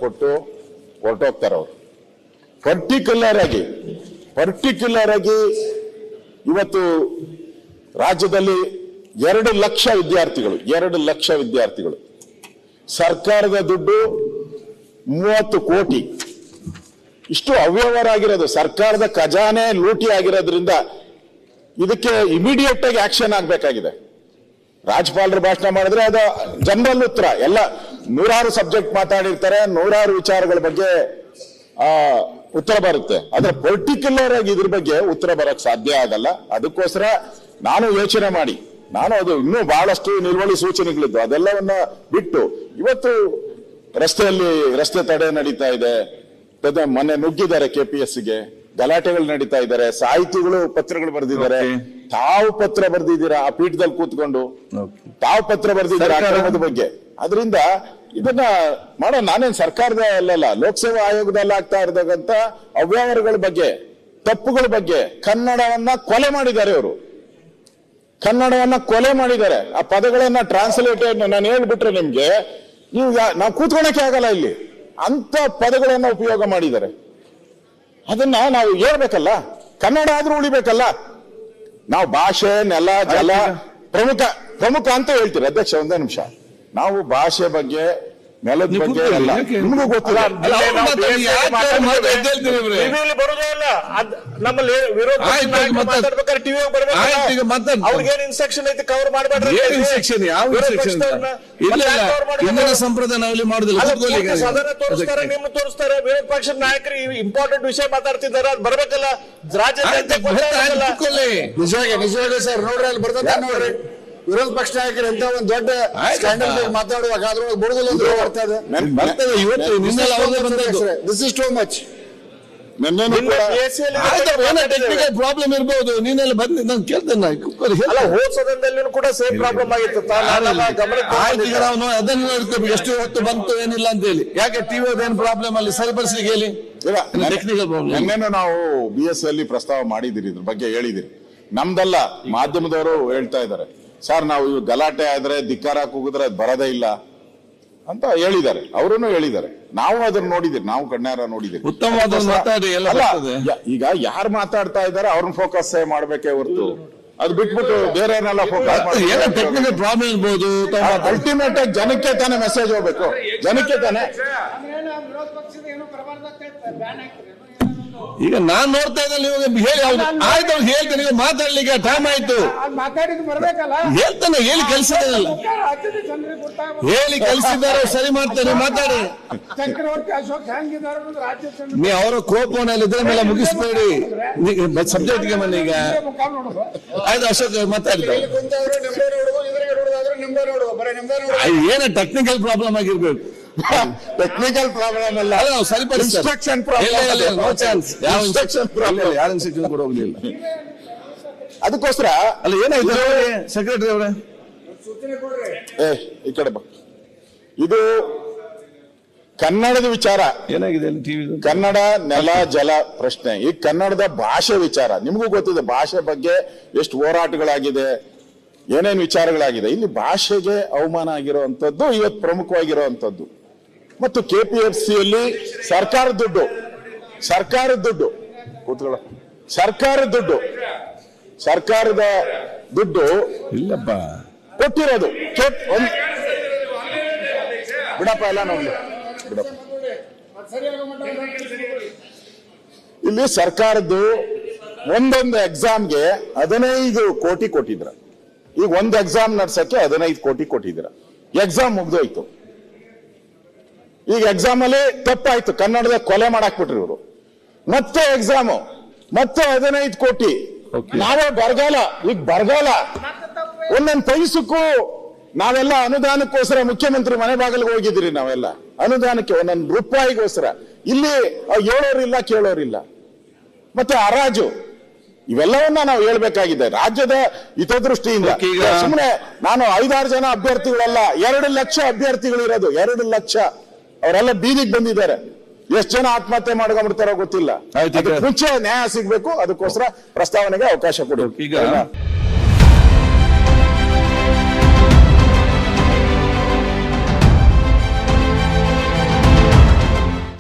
ಕೊಟ್ಟು ಹೊರಟೋಗ್ತಾರೆ ಅವರು. ಪರ್ಟಿಕ್ಯುಲರ್ ಆಗಿ ಇವತ್ತು ರಾಜ್ಯದಲ್ಲಿ 2 ಲಕ್ಷ ವಿದ್ಯಾರ್ಥಿಗಳು ಸರ್ಕಾರದ ದುಡ್ಡು 30 ಕೋಟಿ ಇಷ್ಟು ಅವ್ಯವಹಾರ ಆಗಿರೋದು, ಸರ್ಕಾರದ ಖಜಾನೆ ಲೂಟಿ ಆಗಿರೋದ್ರಿಂದ ಇದಕ್ಕೆ ಇಮಿಡಿಯೇಟ್ ಆಗಿ ಆಕ್ಷನ್ ಆಗ್ಬೇಕಾಗಿದೆ. ರಾಜ್ಯಪಾಲರು ಭಾಷಣ ಮಾಡಿದ್ರೆ ಅದು ಜನರಲ್ ಉತ್ತರ, ಎಲ್ಲ 100 ಸಬ್ಜೆಕ್ಟ್ ಮಾತಾಡಿರ್ತಾರೆ, 100 ವಿಚಾರಗಳ ಬಗ್ಗೆ ಉತ್ತರ ಬರುತ್ತೆ. ಆದ್ರೆ ಪರ್ಟಿಕ್ಯುಲರ್ ಆಗಿ ಇದ್ರ ಬಗ್ಗೆ ಉತ್ತರ ಬರಕ್ ಸಾಧ್ಯ ಆಗಲ್ಲ. ಅದಕ್ಕೋಸ್ಕರ ನಾನು ಯೋಚನೆ ಮಾಡಿ ಅದು ಇನ್ನೂ ಬಹಳಷ್ಟು ನಿಲುವಳಿ ಸೂಚನೆಗಳಿದ್ದು ಅದೆಲ್ಲವನ್ನ ಬಿಟ್ಟು ಇವತ್ತು ರಸ್ತೆ ತಡೆ ನಡೀತಾ ಇದೆ, ಮೊನ್ನೆ ನುಗ್ಗಿದ್ದಾರೆ KPSCಗೆ, ಗಲಾಟೆಗಳು ನಡೀತಾ ಇದ್ದಾರೆ, ಸಾಹಿತಿಗಳು ಪತ್ರಗಳು ಬರೆದಿದ್ದಾರೆ, ತಾವು ಪತ್ರ ಬರೆದಿದ್ದೀರಾ ಆ ಪೀಠದಲ್ಲಿ ಕೂತ್ಕೊಂಡು, ತಾವು ಪತ್ರ ಬರೆದಿದ್ದೀರಾ ಅಕ್ರಮದ ಬಗ್ಗೆ. ಅದರಿಂದ ಇದನ್ನ ಮಾಡೋ ನಾನೇನ್ ಸರ್ಕಾರದ ಅಲ್ಲಲ್ಲ, ಲೋಕಸೇವಾ ಆಯೋಗದಲ್ಲಿ ಆಗ್ತಾ ಇರತಕ್ಕಂತ ಅವ್ಯವಹಾರಗಳ ಬಗ್ಗೆ, ತಪ್ಪುಗಳ ಬಗ್ಗೆ ಕನ್ನಡವನ್ನ ಕೊಲೆ ಮಾಡಿದ್ದಾರೆ ಅವರು, ಆ ಪದಗಳನ್ನ ಟ್ರಾನ್ಸ್ಲೇಟೆಡ್ ನಾನು ಹೇಳ್ಬಿಟ್ರೆ ನಿಮ್ಗೆ ನಾವು ಕೂತ್ಕೊಳಕ್ಕೆ ಆಗಲ್ಲ ಇಲ್ಲಿ, ಅಂತ ಪದಗಳನ್ನ ಉಪಯೋಗ ಮಾಡಿದ್ದಾರೆ. ಅದನ್ನ ನಾವು ಹೇಳ್ಬೇಕಲ್ಲ, ಕನ್ನಡ ಆದ್ರೂ ಉಳಿಬೇಕಲ್ಲ. ನಾವು ಭಾಷೆ, ನೆಲ, ಜಲ ಪ್ರಮುಖ ಅಂತ ಹೇಳ್ತೀರಿ ಅಧ್ಯಕ್ಷ. ಒಂದೇ ನಿಮಿಷ, ನಾವು ಭಾಷೆ ಬಗ್ಗೆ, ನೆಲದ ಬಗ್ಗೆ ಎಲ್ಲ ನಿಮಗೂ ಗೊತ್ತಿಲ್ಲ. ಬರೋದೇ ಇಲ್ಲ, ನಮ್ಮಲ್ಲಿ ವಿರೋಧ ಮಾತಾಡ್ಬೇಕಾದ್ರೆ ಟಿವಿ ಅವ್ರಿಗೇನು ಇನ್ಸ್ಟ್ರಕ್ಷನ್ ಐತಿ ಕವರ್ ಮಾಡಬೇಡ್ರಿ. ಸಂಪ್ರದಾಯ ನಾವಲ್ಲಿ ಮಾಡುದಿಲ್ಲ, ಸದನ ತೋರಿಸ್ತಾರೆ, ನಿಮ್ಮ ತೋರಿಸ್ತಾರೆ, ವಿರೋಧ ಪಕ್ಷದ ನಾಯಕರು ಇಂಪಾರ್ಟೆಂಟ್ ವಿಷಯ ಮಾತಾಡ್ತಿದ್ದಾರೆ, ಅದು ಬರ್ಬೇಕಲ್ಲ. ರಾಜ್ಯ ನಿಜವಾಗಿ ಸರ್ ನೋಡ್ರಿ, ಅಲ್ಲಿ ಬರ್ತದೆ ನೋಡ್ರಿ, ವಿರೋಧ ಪಕ್ಷ ನಾಯಕರು ಎಂತ ಒಂದು ದೊಡ್ಡ ಸ್ಟ್ಯಾಂಡರ್ಡ್ ಮಾತಾಡುವಾಗ ಅದ್ರೊಳಗೆ ಬುಡದಿಲ್ಲ ಅಂತ ಬರ್ತದೆ. This is too much. Technical problem ಇರಬಹುದು, ನೀನೆಲ್ಲ ಬಂದು ನಾನು ಕೇಳ್ತೇನೆ. ಹೋಸದಲ್ಲಿ ಕೂಡ ಸೇಮ್ ಪ್ರಾಬ್ಲಮ್ ಆಗಿತ್ತು, ಅದನ್ನು ನೋಡ್ತೇವೆ ಎಷ್ಟು ಹೊತ್ತು ಬಂತು ಏನಿಲ್ಲ ಅಂತ ಹೇಳಿ. ಯಾಕೆ ಟಿವಿ ಅದೇನು ಪ್ರಾಬ್ಲಮ್ ಅಲ್ಲಿ ಸರಿಪಡಿಸ್ಲಿಕ್ಕೆ ಹೇಳಿ. ಟೆಕ್ನಿಕಲ್ ಪ್ರಾಬ್ಲಮ್ ನಿನ್ನೆನೂ ನಾವು BSc ಅಲ್ಲಿ ಪ್ರಸ್ತಾವ ಮಾಡಿದಿರಿ, ಇದ್ರ ಬಗ್ಗೆ ಹೇಳಿದಿರಿ. ನಮ್ದಲ್ಲ, ಮಾಧ್ಯಮದವರು ಹೇಳ್ತಾ ಇದ್ದಾರೆ, ಸರ್ ನಾವು ಗಲಾಟೆ ಆದ್ರೆ ಧಿಕ್ಕಾರ ಕೂಗಿದ್ರೆ ಅದು ಬರೋದೇ ಇಲ್ಲ ಅಂತ ಹೇಳಿದ್ದಾರೆ, ಅವರನ್ನು ಹೇಳಿದ್ದಾರೆ. ನಾವು ಅದನ್ನ ನೋಡಿದಿರಿ, ನಾವು ಕಣ್ಣಾರ ನೋಡಿದಿರಿ. ಉತ್ತಮವಾದ ಈಗ ಯಾರು ಮಾತಾಡ್ತಾ ಇದ್ದಾರೆ ಅವ್ರನ್ನ ಫೋಕಸ್ ಮಾಡಬೇಕೇ ಹೊರತು ಅದು ಬಿಟ್ಬಿಟ್ಟು ಬೇರೆ ಏನೆಲ್ಲ ಫೋಕಸ್ ಮಾಡಿ ಟೆಕ್ನಿಕಲ್ ಪ್ರಾಬ್ಲಮ್ ಇರ್ಬೋದು. ಅಲ್ಟಿಮೇಟ್ ಆಗಿ ಜನಕ್ಕೆ ತಾನೇ ಮೆಸೇಜ್ ಹೋಗ್ಬೇಕು, ಜನಕ್ಕೆ ತಾನೇ. ಈಗ ನಾನ್ ನೋಡ್ತಾ ಇದ್ದಲ್ಲಿ ಹೇಳಿ ಆಯ್ತು, ಹೇಳ್ತೇನೆ, ಈಗ ಮಾತಾಡ್ಲಿಕ್ಕೆ ಟೈಮ್ ಆಯ್ತು, ಹೇಳ್ತಾನೆ, ಹೇಳಿ ಕಲ್ಸಿದ್ದಾರಲ್ಲ, ಹೇಳಿ ಕಲ್ಸಿದ್ದಾರೆ, ಸರಿ ಮಾಡ್ತಾರೆ, ಮಾತಾಡಿ. ನೀ ಅವರ ಕೋಪನಲ್ಲಿ ಇದ್ರ ಮೇಲೆ ಮುಗಿಸ್ಬೇಡಿ, ಸಬ್ಜೆಕ್ಟ್ಗೆ ಬನ್ನಿ. ಈಗ ಆಯ್ತು ಅಶೋಕ್ ಮಾತಾಡಿದ, ಏನ ಟೆಕ್ನಿಕಲ್ ಪ್ರಾಬ್ಲಮ್ ಆಗಿರ್ಬೇಕು. ಟೆಕ್ನಿಕಲ್ ಪ್ರಾಬ್ಲಮ್ ಅಲ್ಲ, ಇನ್ಸ್ಟ್ರಕ್ಷನ್ ಪ್ರಾಬ್ಲಮ್. ಯಾರು ಇನ್ಸ್ಟ್ರಕ್ಷನ್ ಕೂಡ ಹೋಗ್ಲಿಲ್ಲ. ಅದಕ್ಕೋಸ್ಕರ ಅಲ್ಲ ಏನಾಯ್ತು ಸೆಕ್ರೆಟರಿ ಅವರೇ, ಈ ಕಡೆ ಬಾ. ಇದು ಕನ್ನಡದ ವಿಚಾರ ಏನಾಗಿದೆ ಅಲ್ಲಿ ಟಿವಿ, ಕನ್ನಡ ನೆಲ ಜಲ ಪ್ರಶ್ನೆ, ಈ ಕನ್ನಡದ ಭಾಷೆ ವಿಚಾರ ನಿಮಗೂ ಗೊತ್ತಿದೆ. ಭಾಷೆ ಬಗ್ಗೆ ಎಷ್ಟು ಹೋರಾಟಗಳಾಗಿದೆ, ಏನೇನು ವಿಚಾರಗಳಾಗಿದೆ. ಇಲ್ಲಿ ಭಾಷೆಗೆ ಅವಮಾನ ಆಗಿರುವಂತದ್ದು ಇವತ್ತು ಪ್ರಮುಖವಾಗಿರುವಂತದ್ದು. ಮತ್ತು KPSCಯಲ್ಲಿ ಸರ್ಕಾರದ ದುಡ್ಡು ಇಲ್ಲಪ್ಪ ಕೊಟ್ಟಿರೋದು. ಬಿಡಪ್ಪ, ಎಲ್ಲ ನೋಡ್ಲಿ ಬಿಡಪ್ಪ. ಇಲ್ಲಿ ಸರ್ಕಾರದ್ದು ಒಂದೊಂದು ಎಕ್ಸಾಮ್ಗೆ 15 ಕೋಟಿ ಕೊಟ್ಟಿದ್ರ. ಈಗ ಒಂದು ಎಕ್ಸಾಮ್ ನಡ್ಸಕ್ಕೆ 15 ಕೋಟಿ ಕೊಟ್ಟಿದ್ರ. ಎಕ್ಸಾಮ್ ಮುಗ್ದೋಯ್ತು. ಈಗ ಎಕ್ಸಾಮ್ ಅಲ್ಲಿ ತಪ್ಪಾಯ್ತು, ಕನ್ನಡದ ಕೊಲೆ ಮಾಡಾಕ್ಬಿಟ್ರಿ ಇವರು. ಮತ್ತೆ ಎಕ್ಸಾಮು, ಮತ್ತೆ 15 ಕೋಟಿ. ನಾವೇ ಬರಗಾಲ, ಈಗ ಬರಗಾಲ. ಒಂದೊಂದು ಪೈಸಕ್ಕೂ ನಾವೆಲ್ಲ ಅನುದಾನಕ್ಕೋಸ್ಕರ ಮುಖ್ಯಮಂತ್ರಿ ಮನೆ ಬಾಗಿಲಿಗೆ ಹೋಗಿದ್ದೀರಿ, ನಾವೆಲ್ಲ ಅನುದಾನಕ್ಕೆ ಒಂದೊಂದು ರೂಪಾಯಿಗೋಸ್ಕರ. ಇಲ್ಲಿ ಹೇಳೋರಿಲ್ಲ, ಕೇಳೋರಿಲ್ಲ. ಮತ್ತೆ ಹರಾಜು, ಇವೆಲ್ಲವನ್ನ ನಾವು ಹೇಳ್ಬೇಕಾಗಿದೆ ರಾಜ್ಯದ ಹಿತದೃಷ್ಟಿಯಿಂದ. ಸುಮ್ಮನೆ ನಾನು 5-6 ಜನ ಅಭ್ಯರ್ಥಿಗಳಲ್ಲ, 2 ಲಕ್ಷ ಅಭ್ಯರ್ಥಿಗಳು ಇರೋದು, 2 ಲಕ್ಷ. ಅವರೆಲ್ಲ ಬೀದಿಗೆ ಬಂದಿದ್ದಾರೆ. ಎಷ್ಟು ಜನ ಆತ್ಮಹತ್ಯೆ ಮಾಡ್ಕೊಂಡ್ಬಿಡ್ತಾರೋ ಗೊತ್ತಿಲ್ಲ. ಮುಂಚೆ ನ್ಯಾಯ ಸಿಗ್ಬೇಕು, ಅದಕ್ಕೋಸ್ಕರ ಪ್ರಸ್ತಾವನೆಗೆ ಅವಕಾಶ ಕೊಡಿ. ಈಗ